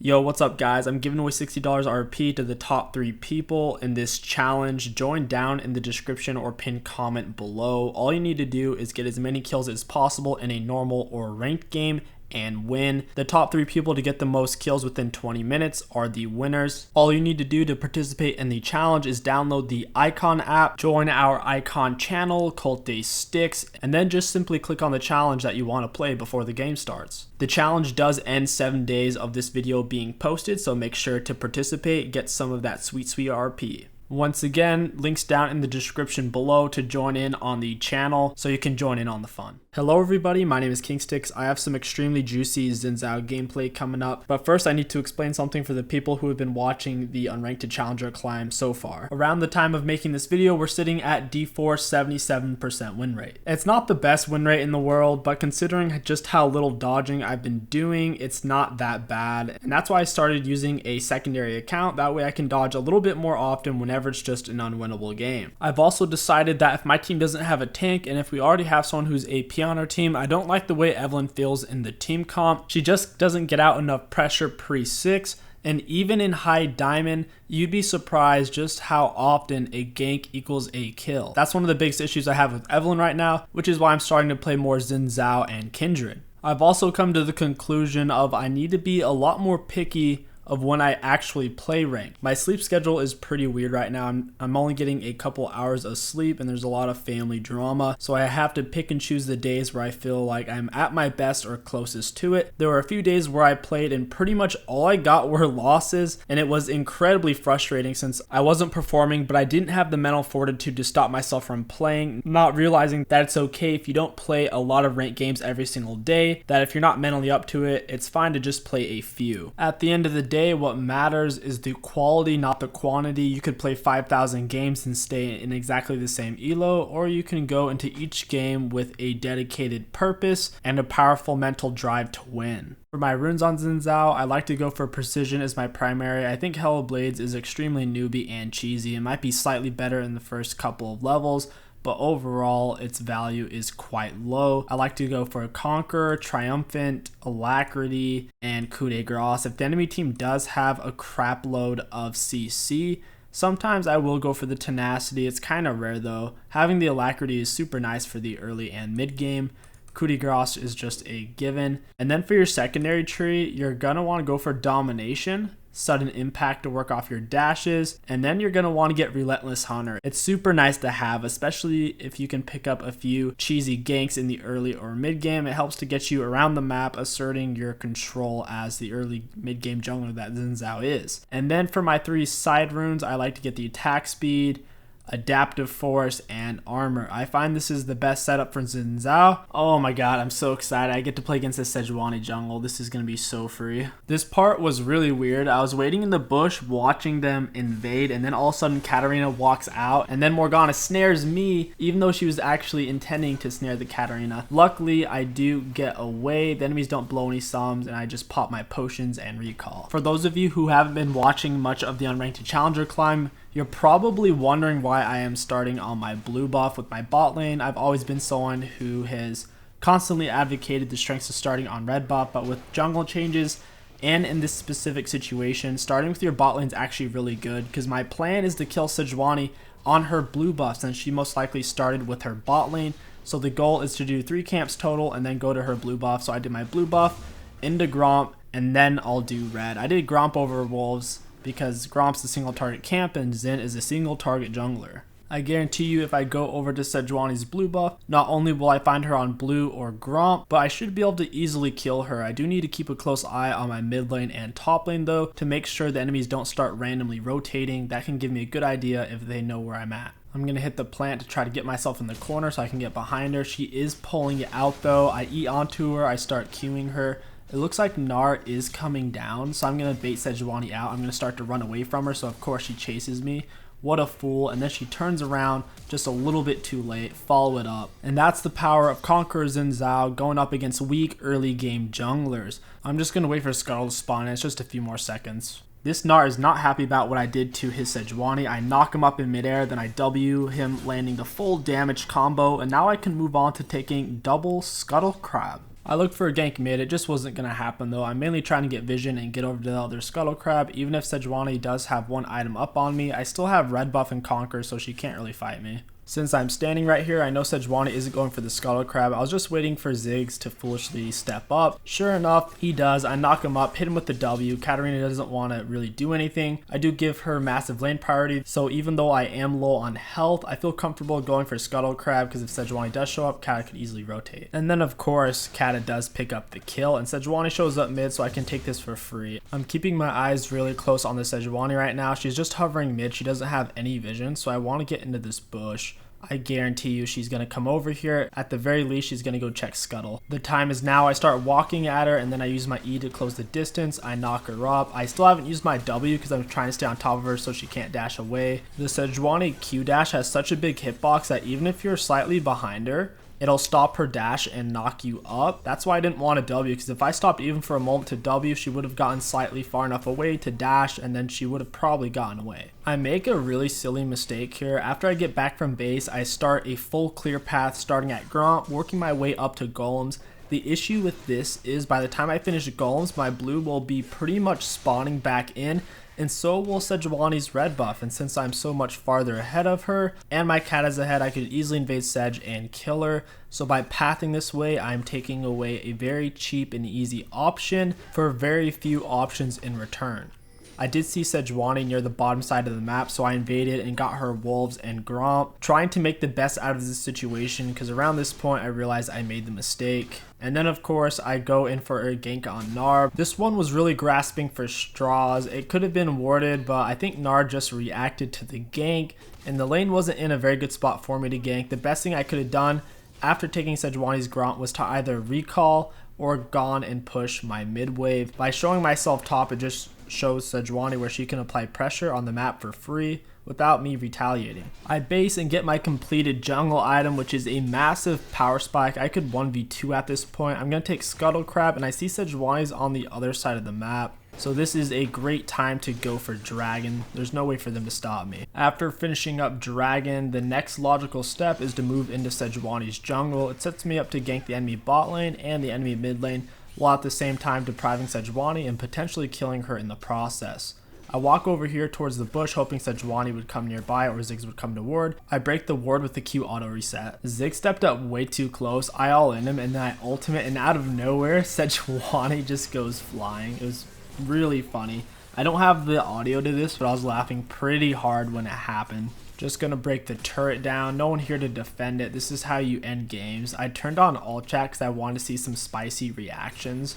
Yo, what's up guys? I'm giving away $60 RP to the top 3 people in this challenge. Join down in the description or pinned comment below. All you need to do is get as many kills as possible in a normal or ranked game and win. The top 3 people to get the most kills within 20 minutes are the winners. All you need to do to participate in the challenge is download the Icon app, join our Icon channel, KingStix, and then just simply click on the challenge that you want to play before the game starts. The challenge does end 7 days of this video being posted, so make sure to participate, get some of that sweet RP. Once again, links down in the description below to join in on the channel so you can join in on the fun. Hello everybody, my name is KingStix. I have some extremely juicy Xin Zhao gameplay coming up, but first I need to explain something for the people who have been watching the Unranked Challenger climb so far. Around the time of making this video, we're sitting at D4 77% win rate. It's not the best win rate in the world, but considering just how little dodging I've been doing, it's not that bad, and that's why I started using a secondary account. That way I can dodge a little bit more often whenever it's just an unwinnable game. I've also decided that if my team doesn't have a tank, and if we already have someone who's AP on our team, I don't like the way Evelyn feels in the team comp. She just doesn't get out enough pressure pre-6, and even in high diamond, you'd be surprised just how often a gank equals a kill. That's one of the biggest issues I have with Evelyn right now, which is why I'm starting to play more Xin Zhao and Kindred. I've also come to the conclusion of I need to be a lot more picky of when I actually play ranked. My sleep schedule is pretty weird right now. I'm only getting a couple hours of sleep and there's a lot of family drama, so I have to pick and choose the days where I feel like I'm at my best or closest to it. There were a few days where I played and pretty much all I got were losses, and it was incredibly frustrating since I wasn't performing, but I didn't have the mental fortitude to stop myself from playing, not realizing that it's okay if you don't play a lot of ranked games every single day, that if you're not mentally up to it, it's fine to just play a few. At the end of the day, what matters is the quality, not the quantity. You could play 5,000 games and stay in exactly the same elo, or you can go into each game with a dedicated purpose and a powerful mental drive to win. For my runes on Xin Zhao, I like to go for precision as my primary. I think 𝐒𝐤𝐵LADES is extremely newbie and cheesy. It might be slightly better in the first couple of levels, but overall its value is quite low. I like to go for Conqueror, Triumphant, Alacrity, and coup de grace. If the enemy team does have a crap load of CC, sometimes I will go for the Tenacity. It's kind of rare though. Having the Alacrity is super nice for the early and mid game. Coup de grace is just a given. And then for your secondary tree, you're gonna want to go for Domination, Sudden Impact to work off your dashes, and then you're going to want to get Relentless Hunter. It's super nice to have, especially if you can pick up a few cheesy ganks in the early or mid game. It helps to get you around the map, asserting your control as the early mid game jungler that Xin Zhao is. And then for my 3 side runes, I like to get the attack speed, adaptive force, and armor. I find this is the best setup for Xin Zhao. Oh my god, I'm so excited. I get to play against the Sejuani jungle. This is gonna be so free. This part was really weird. I was waiting in the bush watching them invade, and then all of a sudden Katarina walks out, and then Morgana snares me even though she was actually intending to snare the Katarina. Luckily I do get away. The enemies don't blow any sums, and I just pop my potions and recall. For those of you who haven't been watching much of the Unranked Challenger climb, you're probably wondering why I am starting on my blue buff with my bot lane. I've always been someone who has constantly advocated the strengths of starting on red buff, but with jungle changes and in this specific situation, starting with your bot lane is actually really good, because my plan is to kill Sejuani on her blue buff since she most likely started with her bot lane. So the goal is to do 3 camps total and then go to her blue buff. So I did my blue buff into Gromp, and then I'll do red. I did Gromp over Wolves because Gromp's a single target camp and Xin is a single target jungler. I guarantee you if I go over to Sejuani's blue buff, not only will I find her on blue or Gromp, but I should be able to easily kill her. I do need to keep a close eye on my mid lane and top lane though, to make sure the enemies don't start randomly rotating. That can give me a good idea if they know where I'm at. I'm going to hit the plant to try to get myself in the corner so I can get behind her. She is pulling it out though. I eat onto her, I start queuing her. It looks like Gnar is coming down, so I'm going to bait Sejuani out. I'm going to start to run away from her, so of course she chases me. What a fool. And then she turns around just a little bit too late. Follow it up. And that's the power of Conqueror Xin Zhao going up against weak early game junglers. I'm just going to wait for Scuttle to spawn, and it's just a few more seconds. This Gnar is not happy about what I did to his Sejuani. I knock him up in midair, then I W him, landing the full damage combo, and now I can move on to taking double Scuttle Crab. I looked for a gank mid, it just wasn't going to happen though. I'm mainly trying to get vision and get over to the other Scuttle Crab. Even if 𝐤𝐤𝐲 does have one item up on me, I still have red buff and conquer, so she can't really fight me. Since I'm standing right here, I know 𝐤𝐤𝐲 isn't going for the Scuttle Crab. I was just waiting for Ziggs to foolishly step up. Sure enough, he does. I knock him up, hit him with the W. Katarina doesn't want to really do anything. I do give her massive lane priority, so even though I am low on health, I feel comfortable going for Scuttle Crab because if 𝐤𝐤𝐲 does show up, Kata could easily rotate. And then of course, Kata does pick up the kill, and 𝐤𝐤𝐲 shows up mid, so I can take this for free. I'm keeping my eyes really close on the 𝐤𝐤𝐲 right now. She's just hovering mid. She doesn't have any vision, so I want to get into this bush. I guarantee you she's going to come over here. At the very least, she's going to go check Scuttle. The time is now. I start walking at her and then I use my E to close the distance. I knock her up. I still haven't used my W because I'm trying to stay on top of her so she can't dash away. The 𝐤𝐤𝐲 Q dash has such a big hitbox that even if you're slightly behind her, it'll stop her dash and knock you up. That's why I didn't want a W, because if I stopped even for a moment to W, she would have gotten slightly far enough away to dash, and then she would have probably gotten away. I make a really silly mistake here. After I get back from base, I start a full clear path starting at Gromp, working my way up to golems. The issue with this is by the time I finish golems, my blue will be pretty much spawning back in, and so will 𝐤𝐤𝐲's red buff. And since I'm so much farther ahead of her and my Kata's ahead, I could easily invade Sedge and kill her. So by pathing this way, I'm taking away a very cheap and easy option for very few options in return. I did see 𝐤𝐤𝐲 near the bottom side of the map, so I invaded and got her wolves and Gromp, trying to make the best out of this situation because around this point I realized I made the mistake. And then of course I go in for a gank on Gnar. This one was really grasping for straws. It could have been warded, but I think Gnar just reacted to the gank and the lane wasn't in a very good spot for me to gank. The best thing I could have done after taking 𝐤𝐤𝐲's Gromp was to either recall or gone and push my mid wave. By showing myself top, it just shows 𝐤𝐤𝐲 where she can apply pressure on the map for free without me retaliating. I base and get my completed jungle item, which is a massive power spike. I could 1v2 at this point. I'm going to take Scuttle Crab, and I see 𝐤𝐤𝐲's on the other side of the map. So this is a great time to go for Dragon. There's no way for them to stop me. After finishing up Dragon, the next logical step is to move into 𝐤𝐤𝐲's jungle. It sets me up to gank the enemy bot lane and the enemy mid lane, while at the same time depriving 𝐤𝐤𝐲 and potentially killing her in the process. I walk over here towards the bush hoping 𝐤𝐤𝐲 would come nearby or Ziggs would come to ward. I break the ward with the Q auto reset. Ziggs stepped up way too close. I all in him and then I ultimate, and out of nowhere 𝐤𝐤𝐲 just goes flying. It was really funny. I don't have the audio to this, but I was laughing pretty hard when it happened. Just gonna break the turret down. No one here to defend it. This is how you end games. I turned on all chat because I wanted to see some spicy reactions.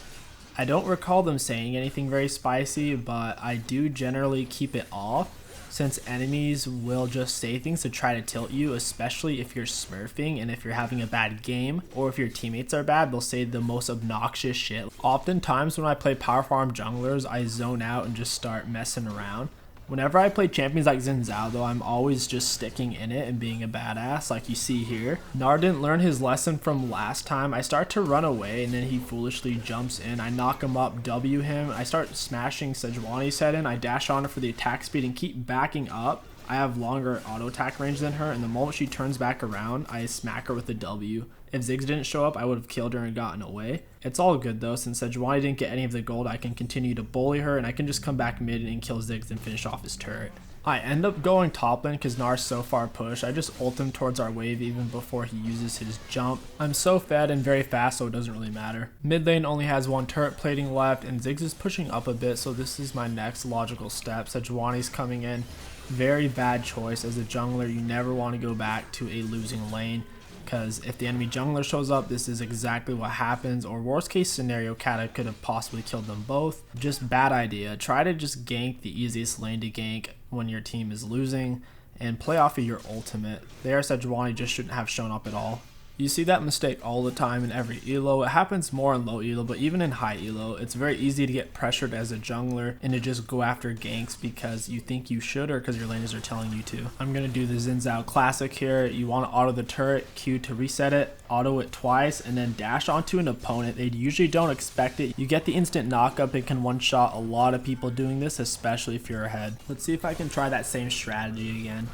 I don't recall them saying anything very spicy, but I do generally keep it off since enemies will just say things to try to tilt you, especially if you're smurfing and if you're having a bad game or if your teammates are bad, they'll say the most obnoxious shit. Oftentimes when I play power farm junglers, I zone out and just start messing around. Whenever I play champions like Xin Zhao though, I'm always just sticking in it and being a badass like you see here. Gnar didn't learn his lesson from last time. I start to run away and then he foolishly jumps in. I knock him up, W him. I start smashing 𝐤𝐤𝐲's head in. I dash on her for the attack speed and keep backing up. I have longer auto attack range than her, and the moment she turns back around, I smack her with the W. If Ziggs didn't show up, I would have killed her and gotten away. It's all good though, since 𝐤𝐤𝐲 didn't get any of the gold, I can continue to bully her and I can just come back mid and kill Ziggs and finish off his turret. I end up going top lane because Gnar's so far pushed. I just ult him towards our wave even before he uses his jump. I'm so fed and very fast, so it doesn't really matter. Mid lane only has one turret plating left and Ziggs is pushing up a bit, so this is my next logical step. 𝐤𝐤𝐲's coming in. Very bad choice. As a jungler, you never want to go back to a losing lane, because if the enemy jungler shows up, this is exactly what happens, or worst case scenario, Kata could have possibly killed them both. Just bad idea. Try to just gank the easiest lane to gank when your team is losing and play off of your ultimate. There, 𝐤𝐤𝐲 just shouldn't have shown up at all. You see that mistake all the time in every elo. It happens more in low elo, but even in high elo, it's very easy to get pressured as a jungler and to just go after ganks because you think you should or because your laners are telling you to. I'm going to do the Xin Zhao classic here. You want to auto the turret, Q to reset it, auto it twice, and then dash onto an opponent. They usually don't expect it. You get the instant knockup. It can one-shot a lot of people doing this, especially if you're ahead. Let's see if I can try that same strategy again.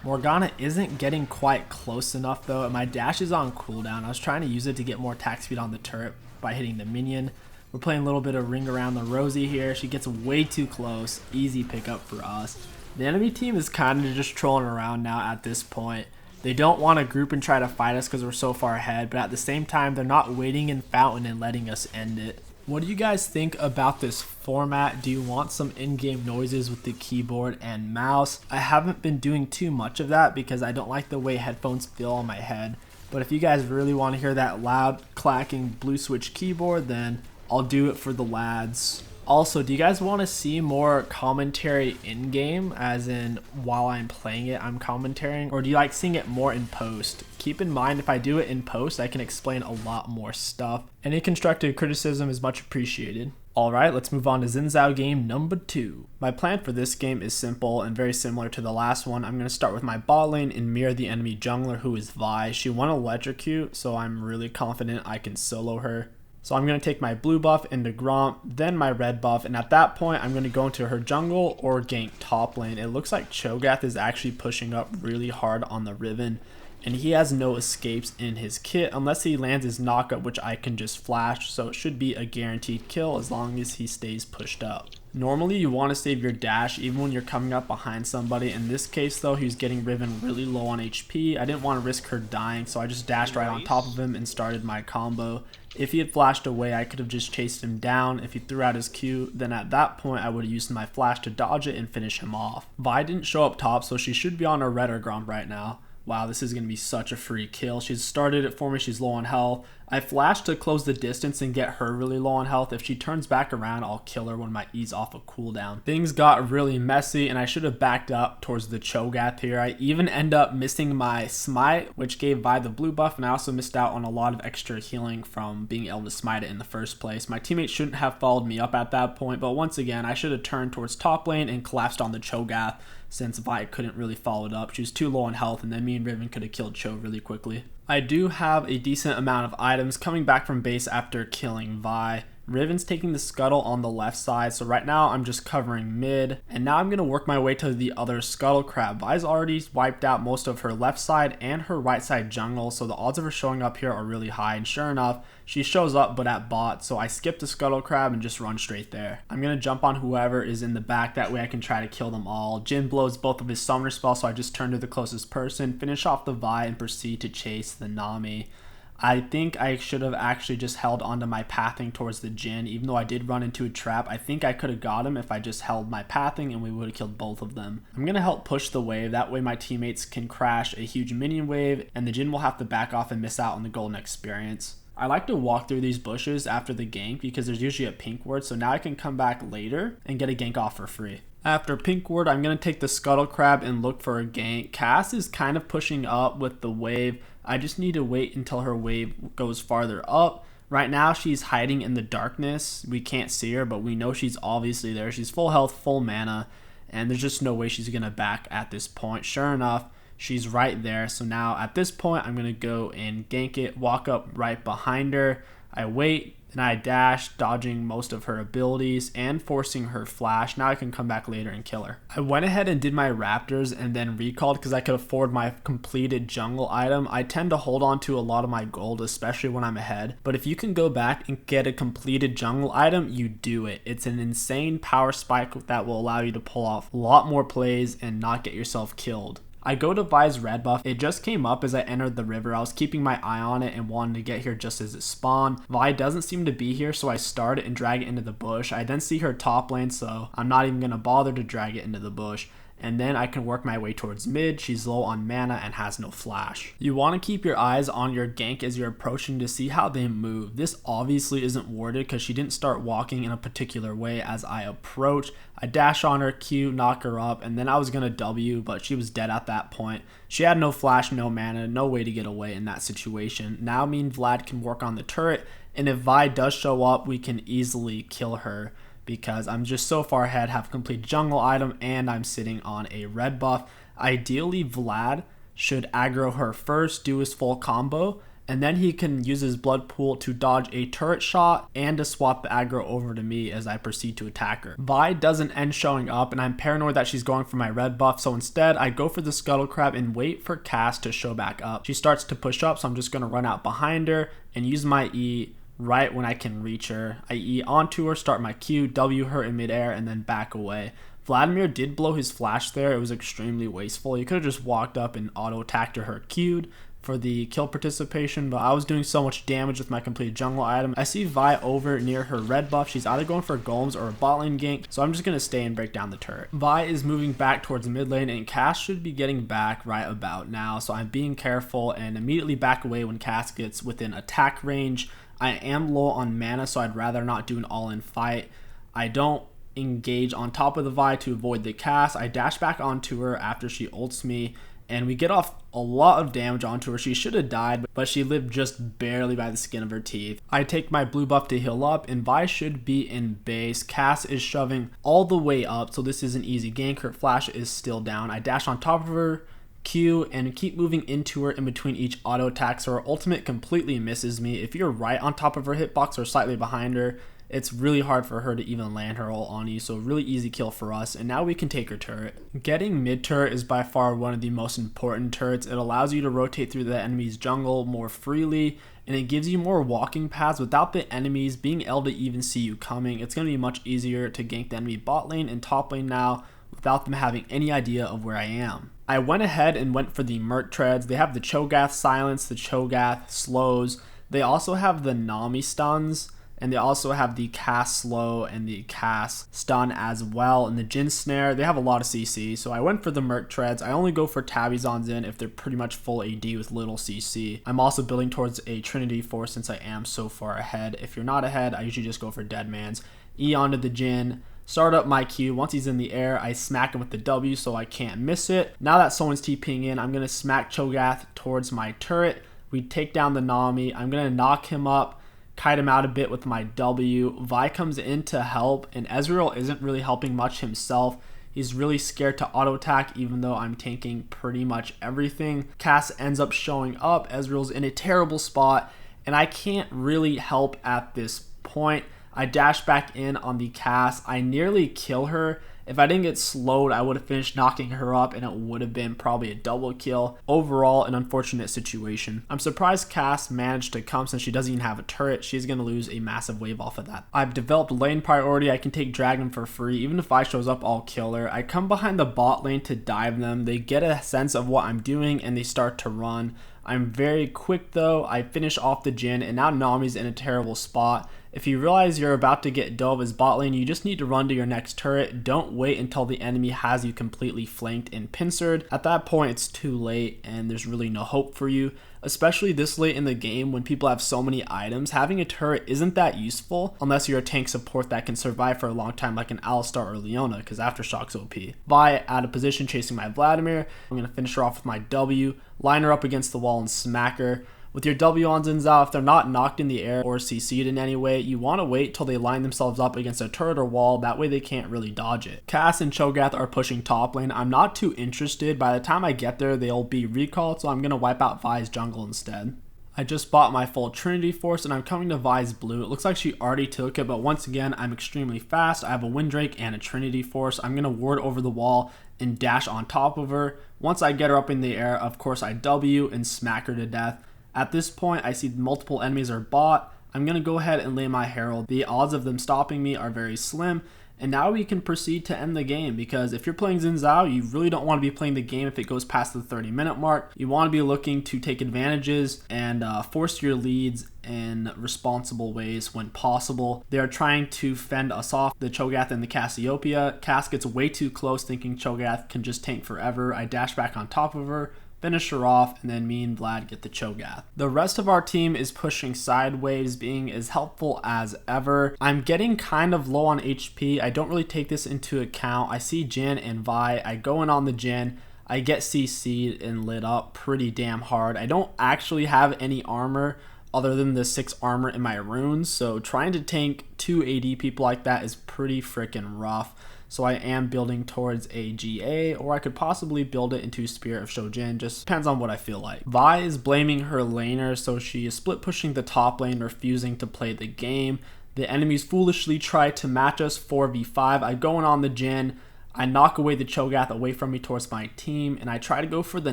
Morgana isn't getting quite close enough though, and my dash is on cooldown. I was trying to use it to get more attack speed on the turret, by hitting the minion. We're playing a little bit of ring around the rosy here. She gets way too close. Easy pickup for us. The enemy team is kind of just trolling around now at this point. They don't want to group and try to fight us because we're so far ahead, but at the same time, they're not waiting in fountain and letting us end it. What do you guys think about this format? Do you want some in-game noises with the keyboard and mouse? I haven't been doing too much of that because I don't like the way headphones feel on my head. But if you guys really want to hear that loud clacking blue switch keyboard, then I'll do it for the lads. Also, do you guys want to see more commentary in-game, as in while I'm playing it I'm commentating, or do you like seeing it more in post? Keep in mind, if I do it in post, I can explain a lot more stuff. Any constructive criticism is much appreciated. Alright, let's move on to Xin Zhao game number 2. My plan for this game is simple and very similar to the last one. I'm going to start with my bot lane and mirror the enemy jungler, who is Vi. She won electrocute, so I'm really confident I can solo her. So I'm going to take my blue buff into Gromp, then my red buff, and at that point I'm going to go into her jungle or gank top lane. It looks like 𝐒𝐤𝐲 is actually pushing up really hard on the Riven, and he has no escapes in his kit unless he lands his knockup, which I can just flash, so it should be a guaranteed kill as long as he stays pushed up. Normally you want to save your dash even when you're coming up behind somebody. In this case though, he's getting Riven really low on HP. I didn't want to risk her dying, so I just dashed right on top of him and started my combo. If he had flashed away, I could have just chased him down. If he threw out his Q, then at that point I would have used my flash to dodge it and finish him off. Vi didn't show up top, so she should be on her red or Gromp right now. Wow, this is going to be such a free kill. She's started it for me. She's low on health. I flashed to close the distance and get her really low on health. If she turns back around, I'll kill her when my E's off a cooldown. Things got really messy, and I should have backed up towards the 𝐒𝐤𝐲 here. I even end up missing my smite, which gave Vi the blue buff, and I also missed out on a lot of extra healing from being able to smite it in the first place. My teammates shouldn't have followed me up at that point, but once again, I should have turned towards top lane and collapsed on the 𝐒𝐤𝐲, since Vi couldn't really follow it up. She was too low on health, and then me and Riven could have killed 𝐒 really quickly. I do have a decent amount of items coming back from base after killing Vi. Riven's taking the scuttle on the left side, so right now I'm just covering mid, and now I'm going to work my way to the other scuttle crab. Vi's already wiped out most of her left side and her right side jungle, so the odds of her showing up here are really high, and sure enough, she shows up but at bot, so I skip the scuttle crab and just run straight there. I'm going to jump on whoever is in the back, that way I can try to kill them all. Jhin blows both of his summoner spells, so I just turn to the closest person, finish off the Vi, and proceed to chase the Nami. I think I should have actually just held onto my pathing towards the Jhin. Even though I did run into a trap, I think I could have got him if I just held my pathing, and we would have killed both of them. I'm going to help push the wave. That way my teammates can crash a huge minion wave, and the Jhin will have to back off and miss out on the golden experience. I like to walk through these bushes after the gank because there's usually a pink ward, so now I can come back later and get a gank off for free. After pink ward, I'm going to take the scuttle crab and look for a gank. Cass is kind of pushing up with the wave. I just need to wait until her wave goes farther up. Right now she's hiding in the darkness. We can't see her, but we know she's obviously there. She's full health, full mana, and there's just no way she's going to back at this point. Sure enough, she's right there. So now at this point, I'm going to go and gank it, walk up right behind her. I wait, and I dash, dodging most of her abilities and forcing her flash. Now I can come back later and kill her. I went ahead and did my raptors and then recalled because I could afford my completed jungle item. I tend to hold on to a lot of my gold, especially when I'm ahead. But if you can go back and get a completed jungle item, you do it. It's an insane power spike that will allow you to pull off a lot more plays and not get yourself killed. I go to Vi's red buff. It just came up as I entered the river. I was keeping my eye on it and wanted to get here just as it spawned. Vi doesn't seem to be here, so I start it and drag it into the bush. I then see her top lane, so I'm not even going to bother to drag it into the bush. And then I can work my way towards mid. She's low on mana and has no flash. You want to keep your eyes on your gank as you're approaching to see how they move. This obviously isn't warded because she didn't start walking in a particular way as I approach. I dash on her, Q, knock her up, and then I was going to W, but she was dead at that point. She had no flash, no mana, no way to get away in that situation. Now me and Vlad can work on the turret, and if Vi does show up, we can easily kill her, because I'm just so far ahead, have a complete jungle item, and I'm sitting on a red buff. Ideally, Vlad should aggro her first, do his full combo, and then he can use his blood pool to dodge a turret shot and to swap the aggro over to me as I proceed to attack her. Vi doesn't end showing up, and I'm paranoid that she's going for my red buff, so instead I go for the scuttle crab and wait for Cass to show back up. She starts to push up, so I'm just going to run out behind her and use my E, right when I can reach her. I E onto her, start my Q, W her in midair, and then back away. Vladimir did blow his flash there. It was extremely wasteful. He could have just walked up and auto-attacked her Q'd for the kill participation, but I was doing so much damage with my complete jungle item. I see Vi over near her red buff. She's either going for golems or a bot lane gank, so I'm just going to stay and break down the turret. Vi is moving back towards mid lane, and Cass should be getting back right about now, so I'm being careful and immediately back away when Cass gets within attack range. I am low on mana, so I'd rather not do an all-in fight. I don't engage on top of the Vi to avoid the Cass. I dash back onto her after she ults me, and we get off a lot of damage onto her. She should have died, but she lived just barely by the skin of her teeth. I take my blue buff to heal up, and Vi should be in base. Cass is shoving all the way up, so this is an easy gank. Her flash is still down. I dash on top of her, Q, and keep moving into her in between each auto attack, so her ultimate completely misses me. If you're right on top of her hitbox or slightly behind her, it's really hard for her to even land her ult on you, so really easy kill for us, and now we can take her turret. Getting mid turret is by far one of the most important turrets. It allows you to rotate through the enemy's jungle more freely, and it gives you more walking paths without the enemies being able to even see you coming. It's going to be much easier to gank the enemy bot lane and top lane now without them having any idea of where I am. I went ahead and went for the Merc treads. They have the Cho'Gath silence, the Cho'Gath slows. They also have the Nami stuns, and they also have the Cass slow and the Cass stun as well. And the Jhin snare, they have a lot of CC, so I went for the Merc treads. I only go for Tabby's on Xin if they're pretty much full AD with little CC. I'm also building towards a Trinity Force since I am so far ahead. If you're not ahead, I usually just go for Deadman's. E onto the Jhin. Start up my Q. Once he's in the air, I smack him with the W so I can't miss it. Now that someone's TPing in, I'm going to smack Cho'Gath towards my turret. We take down the Nami. I'm going to knock him up, kite him out a bit with my W. Vi comes in to help, and Ezreal isn't really helping much himself. He's really scared to auto attack even though I'm tanking pretty much everything. Cass ends up showing up. Ezreal's in a terrible spot, and I can't really help at this point. I dash back in on the Cass. I nearly kill her. If I didn't get slowed, I would have finished knocking her up, and it would have been probably a double kill. Overall, an unfortunate situation. I'm surprised Cass managed to come since she doesn't even have a turret. She's going to lose a massive wave off of that. I've developed lane priority. I can take Dragon for free. Even if I shows up, I'll kill her. I come behind the bot lane to dive them. They get a sense of what I'm doing, and they start to run. I'm very quick though. I finish off the Jhin, and now Nami's in a terrible spot. If you realize you're about to get dove as bot lane, you just need to run to your next turret. Don't wait until the enemy has you completely flanked and pincered. At that point, it's too late and there's really no hope for you. Especially this late in the game when people have so many items, having a turret isn't that useful unless you're a tank support that can survive for a long time like an Alistar or Leona, because Aftershock's OP. Vi out of position chasing my Vladimir. I'm going to finish her off with my W, line her up against the wall and smack her. With your W on Xin Zhao, if they're not knocked in the air or CC'd in any way, you want to wait till they line themselves up against a turret or wall. That way they can't really dodge it. Cass and Cho'Gath are pushing top lane. I'm not too interested. By the time I get there, they'll be recalled, so I'm going to wipe out Vi's jungle instead. I just bought my full Trinity Force, and I'm coming to Vi's blue. It looks like she already took it, but once again, I'm extremely fast. I have a Windrake and a Trinity Force. I'm going to ward over the wall and dash on top of her. Once I get her up in the air, of course, I W and smack her to death. At this point, I see multiple enemies are bot. I'm going to go ahead and lay my Herald. The odds of them stopping me are very slim. And now we can proceed to end the game, because if you're playing Xin Zhao, you really don't want to be playing the game if it goes past the 30-minute mark. You want to be looking to take advantages and force your leads in responsible ways when possible. They're trying to fend us off, the Cho'Gath and the Cassiopeia. Cass gets way too close thinking Cho'Gath can just tank forever. I dash back on top of her, finish her off, and then me and Vlad get the Cho'Gath. The rest of our team is pushing sideways, being as helpful as ever. I'm getting kind of low on HP. I don't really take this into account. I see Jhin and Vi. I go in on the Jhin. I get CC'd and lit up pretty damn hard. I don't actually have any armor other than the 6 armor in my runes, so trying to tank 2 AD people like that is pretty freaking rough. So I am building towards a GA, or I could possibly build it into Spirit of Shojin, just depends on what I feel like. Vi is blaming her laner, so she is split pushing the top lane, refusing to play the game. The enemies foolishly try to match us 4v5. I go in on the Jhin, I knock away the Cho'Gath away from me towards my team, and I try to go for the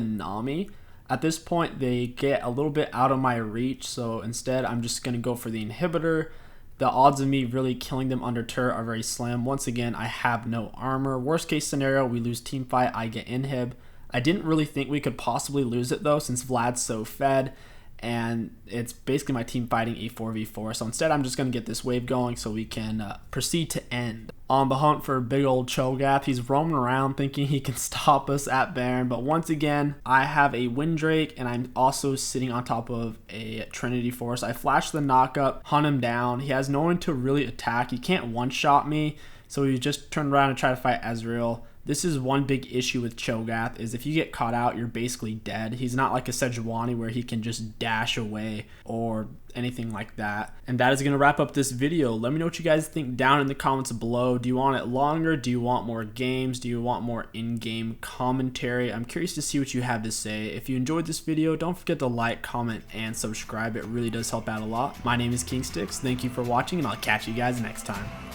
Nami. At this point, they get a little bit out of my reach, so instead I'm just going to go for the inhibitor. The odds of me really killing them under turret are very slim. Once again, I have no armor. Worst case scenario, we lose team fight, I get inhib. I didn't really think we could possibly lose it though, since Vlad's so fed, and it's basically my team fighting a 4v4. So instead, I'm just going to get this wave going so we can proceed to end. On the hunt for big old 𝐤𝐤𝐲, he's roaming around thinking he can stop us at Baron, but once again, I have a Windrake and I'm also sitting on top of a Trinity Force. I flash the knockup, hunt him down. He has no one to really attack. He can't one-shot me, so he just turned around and tried to fight Ezreal. This is one big issue with 𝐤𝐤𝐲, is if you get caught out, you're basically dead. He's not like a Sejuani where he can just dash away or anything like that. And that is going to wrap up this video. Let me know what you guys think down in the comments below. Do you want it longer? Do you want more games? Do you want more in-game commentary? I'm curious to see what you have to say. If you enjoyed this video, don't forget to like, comment, and subscribe. It really does help out a lot. My name is KingStix. Thank you for watching, and I'll catch you guys next time.